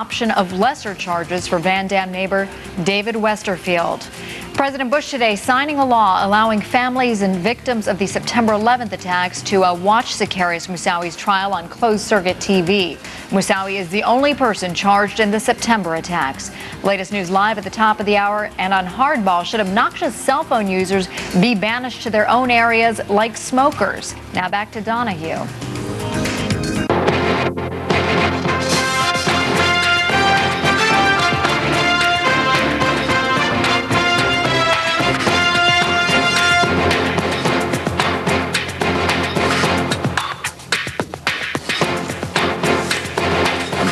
Option of lesser charges for Van Dam neighbor David Westerfield. President Bush today signing a law allowing families and victims of the September 11th attacks to watch Zacarias Moussaoi's trial on closed-circuit TV. Moussaoui is the only person charged in the September attacks. Latest news live at the top of the hour, and on Hardball, should obnoxious cell phone users be banished to their own areas like smokers? Now back to Donahue.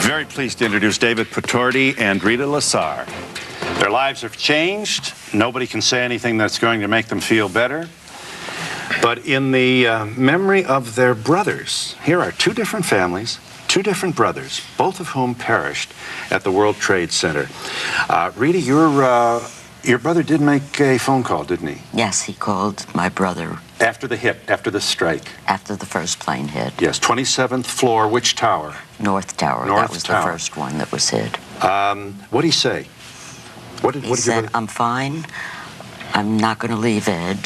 Very pleased to introduce David Potorti and Rita Lasar. Their lives have changed. Nobody can say anything that's going to make them feel better. But in the memory of their brothers, here are two different families, two different brothers, both of whom perished at the World Trade Center. Rita, your brother did make a phone call, didn't he? Yes, he called my brother. After the hit, after the strike? After the first plane hit. Yes, 27th floor, which tower? North Tower. North that was Tower. The first one that was hit. What did he say? He said, I'm fine. I'm not going to leave Ed.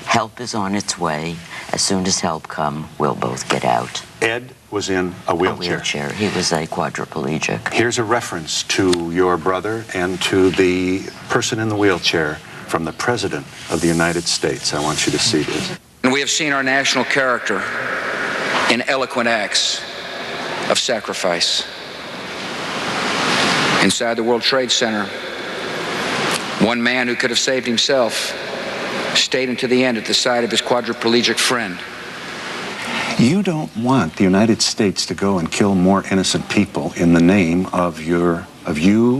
Help is on its way. As soon as help comes, we'll both get out. Ed was in a wheelchair. A wheelchair. He was a quadriplegic. Here's a reference to your brother and to the person in the wheelchair from the President of the United States. I want you to see this. And we have seen our national character in eloquent acts of sacrifice. Inside the World Trade Center, one man who could have saved himself stayed until the end at the side of his quadriplegic friend. You don't want the United States to go and kill more innocent people in the name of you,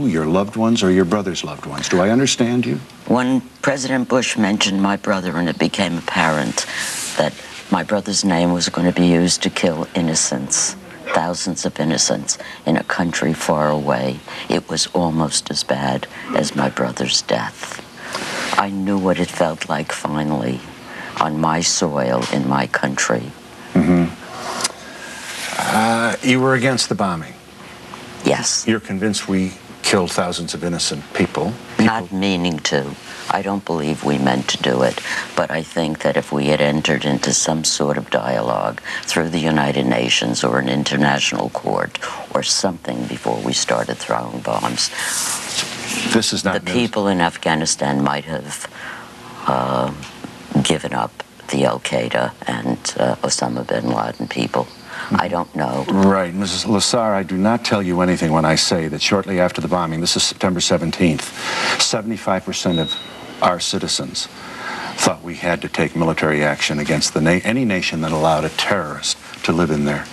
your loved ones, or your brother's loved ones. Do I understand you? When President Bush mentioned my brother, and it became apparent that my brother's name was going to be used to kill innocents, thousands of innocents in a country far away, it was almost as bad as my brother's death. I knew what it felt like finally on my soil in my country. Mm-hmm. You were against the bombing? Yes. You're convinced we killed thousands of innocent people? Not meaning to. I don't believe we meant to do it, but I think that if we had entered into some sort of dialogue through the United Nations or an international court or something before we started throwing bombs, this is not the people in Afghanistan might have given up the Al-Qaeda and Osama bin Laden people. I don't know. Right. Mrs. Lasar, I do not tell you anything when I say that shortly after the bombing, this is September 17th, 75% of our citizens thought we had to take military action against any nation that allowed a terrorist to live in their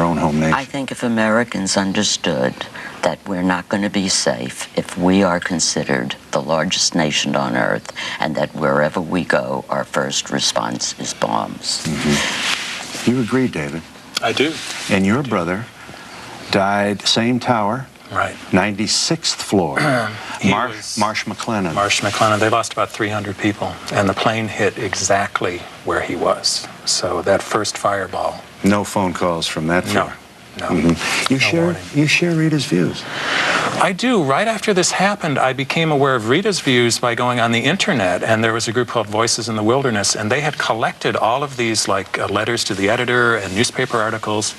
own home nation. I think if Americans understood that we're not going to be safe if we are considered the largest nation on earth, and that wherever we go, our first response is bombs. Mm-hmm. You agree, David? I do. And your brother died, same tower, right, 96th floor. Marsh McLennan. Marsh McLennan. They lost about 300 people, and the plane hit exactly where he was. So that first fireball. No phone calls from that floor. No. Mm-hmm. You share Rita's views. I do. Right after this happened, I became aware of Rita's views by going on the internet, and there was a group called Voices in the Wilderness, and they had collected all of these letters to the editor and newspaper articles.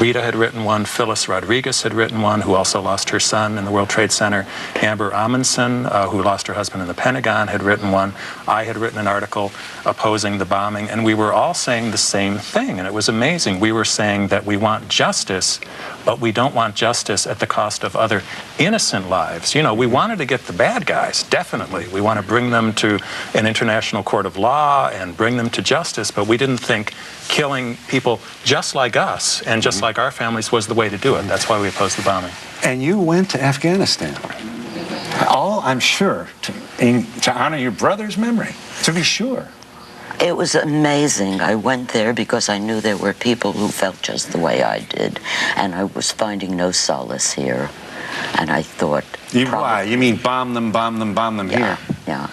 Rita had written one, Phyllis Rodriguez had written one, who also lost her son in the World Trade Center. Amber Amundsen, who lost her husband in the Pentagon, had written one. I had written an article opposing the bombing, and we were all saying the same thing, and it was amazing. We were saying that we want justice, but we don't want justice at the cost of other innocent lives. You know, we wanted to get the bad guys, definitely. We want to bring them to an international court of law and bring them to justice, but we didn't think killing people just like us and just like our families was the way to do it. That's why we opposed the bombing. And you went to Afghanistan, all, I'm sure, to honor your brother's memory, to be sure. It was amazing. I went there because I knew there were people who felt just the way I did, and I was finding no solace here. And I thought... Why? You mean bomb them here? Yeah.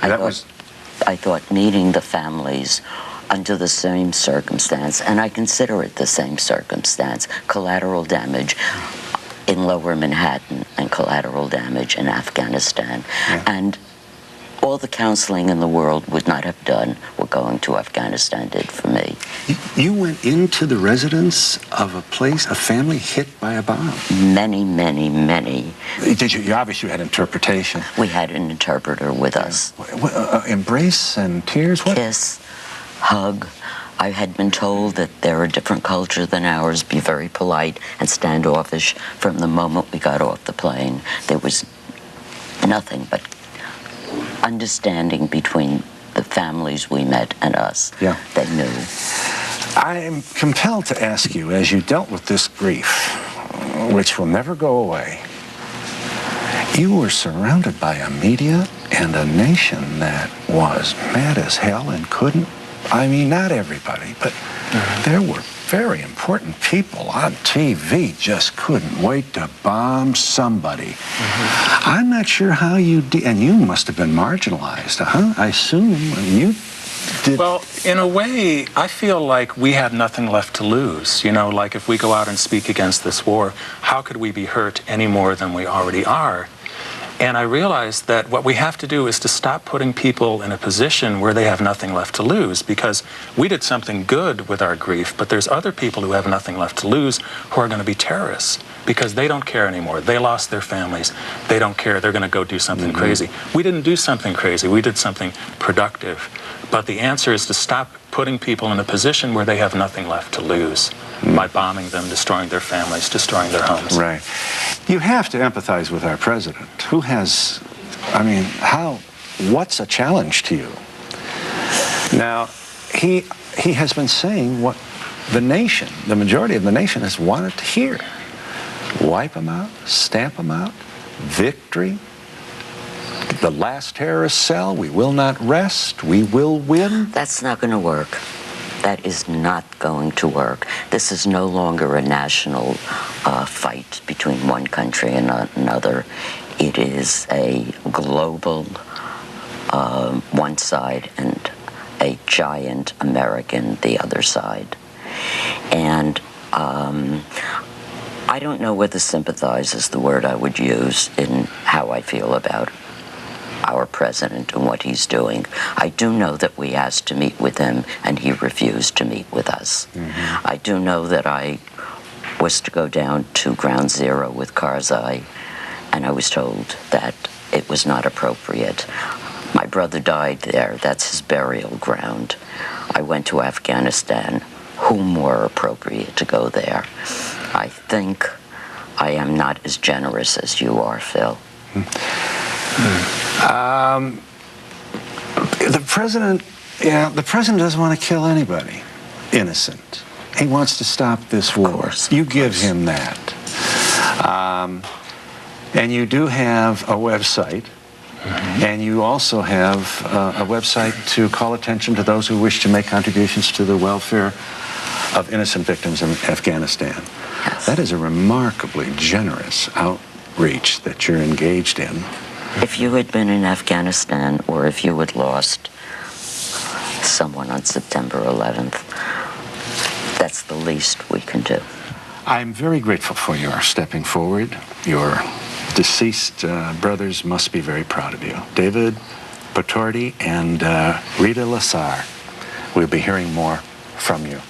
I thought meeting the families under the same circumstance, and I consider it the same circumstance, collateral damage in Lower Manhattan collateral damage in Afghanistan. Yeah. And all the counseling in the world would not have done what going to Afghanistan did for me. You went into the residence of a place, a family hit by a bomb? Many, many, many. Did you? You obviously had interpretation. We had an interpreter with us. Embrace and tears? What? Kiss, hug. I had been told that they're a different culture than ours, be very polite and standoffish. From the moment we got off the plane, there was nothing but understanding between the families we met and us. Yeah. They knew. I am compelled to ask you, as you dealt with this grief, which will never go away, you were surrounded by a media and a nation that was mad as hell and couldn't, I mean, not everybody, but there were very important people on TV just couldn't wait to bomb somebody. I'm not sure how you did, and you must have been marginalized, huh? I assume you did. Well, in a way, I feel like we had nothing left to lose. You know, like if we go out and speak against this war, how could we be hurt any more than we already are? And I realized that what we have to do is to stop putting people in a position where they have nothing left to lose, because we did something good with our grief, but there's other people who have nothing left to lose who are going to be terrorists because they don't care anymore. They lost their families. They don't care. They're going to go do something crazy. We didn't do something crazy. We did something productive. But the answer is to stop putting people in a position where they have nothing left to lose by bombing them, destroying their families, destroying their homes. Right. You have to empathize with our president, who has, I mean, what's a challenge to you? Now, he has been saying what the nation, the majority of the nation has wanted to hear. Wipe them out, stamp them out, victory, the last terrorist cell, we will not rest, we will win. That's not going to work. That is not going to work. This is no longer a national fight between one country and another. It is a global one side and a giant American the other side. And I don't know whether sympathize is the word I would use in how I feel about our president and what he's doing. I do know that we asked to meet with him and he refused to meet with us. I do know that I was to go down to Ground Zero with Karzai, and I was told that it was not appropriate. My brother died there. That's his burial ground. I went to Afghanistan. Who more appropriate to go there? I think I am not as generous as you are, Phil. The president doesn't want to kill anybody innocent. He wants to stop this war. Of course, you give him that. And you do have a website, and you also have a website to call attention to those who wish to make contributions to the welfare of innocent victims in Afghanistan. Yes. That is a remarkably generous outreach that you're engaged in. If you had been in Afghanistan, or if you had lost someone on September 11th, that's the least we can do. I'm very grateful for your stepping forward. Your deceased brothers must be very proud of you. David, Potorti, and Rita Lasar. We'll be hearing more from you.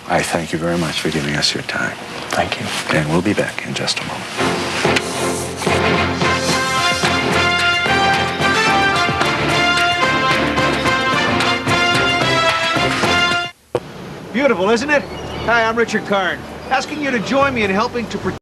I thank you very much for giving us your time. Thank you. And we'll be back in just a moment. Beautiful, isn't it? Hi, I'm Richard Karn, asking you to join me in helping to protect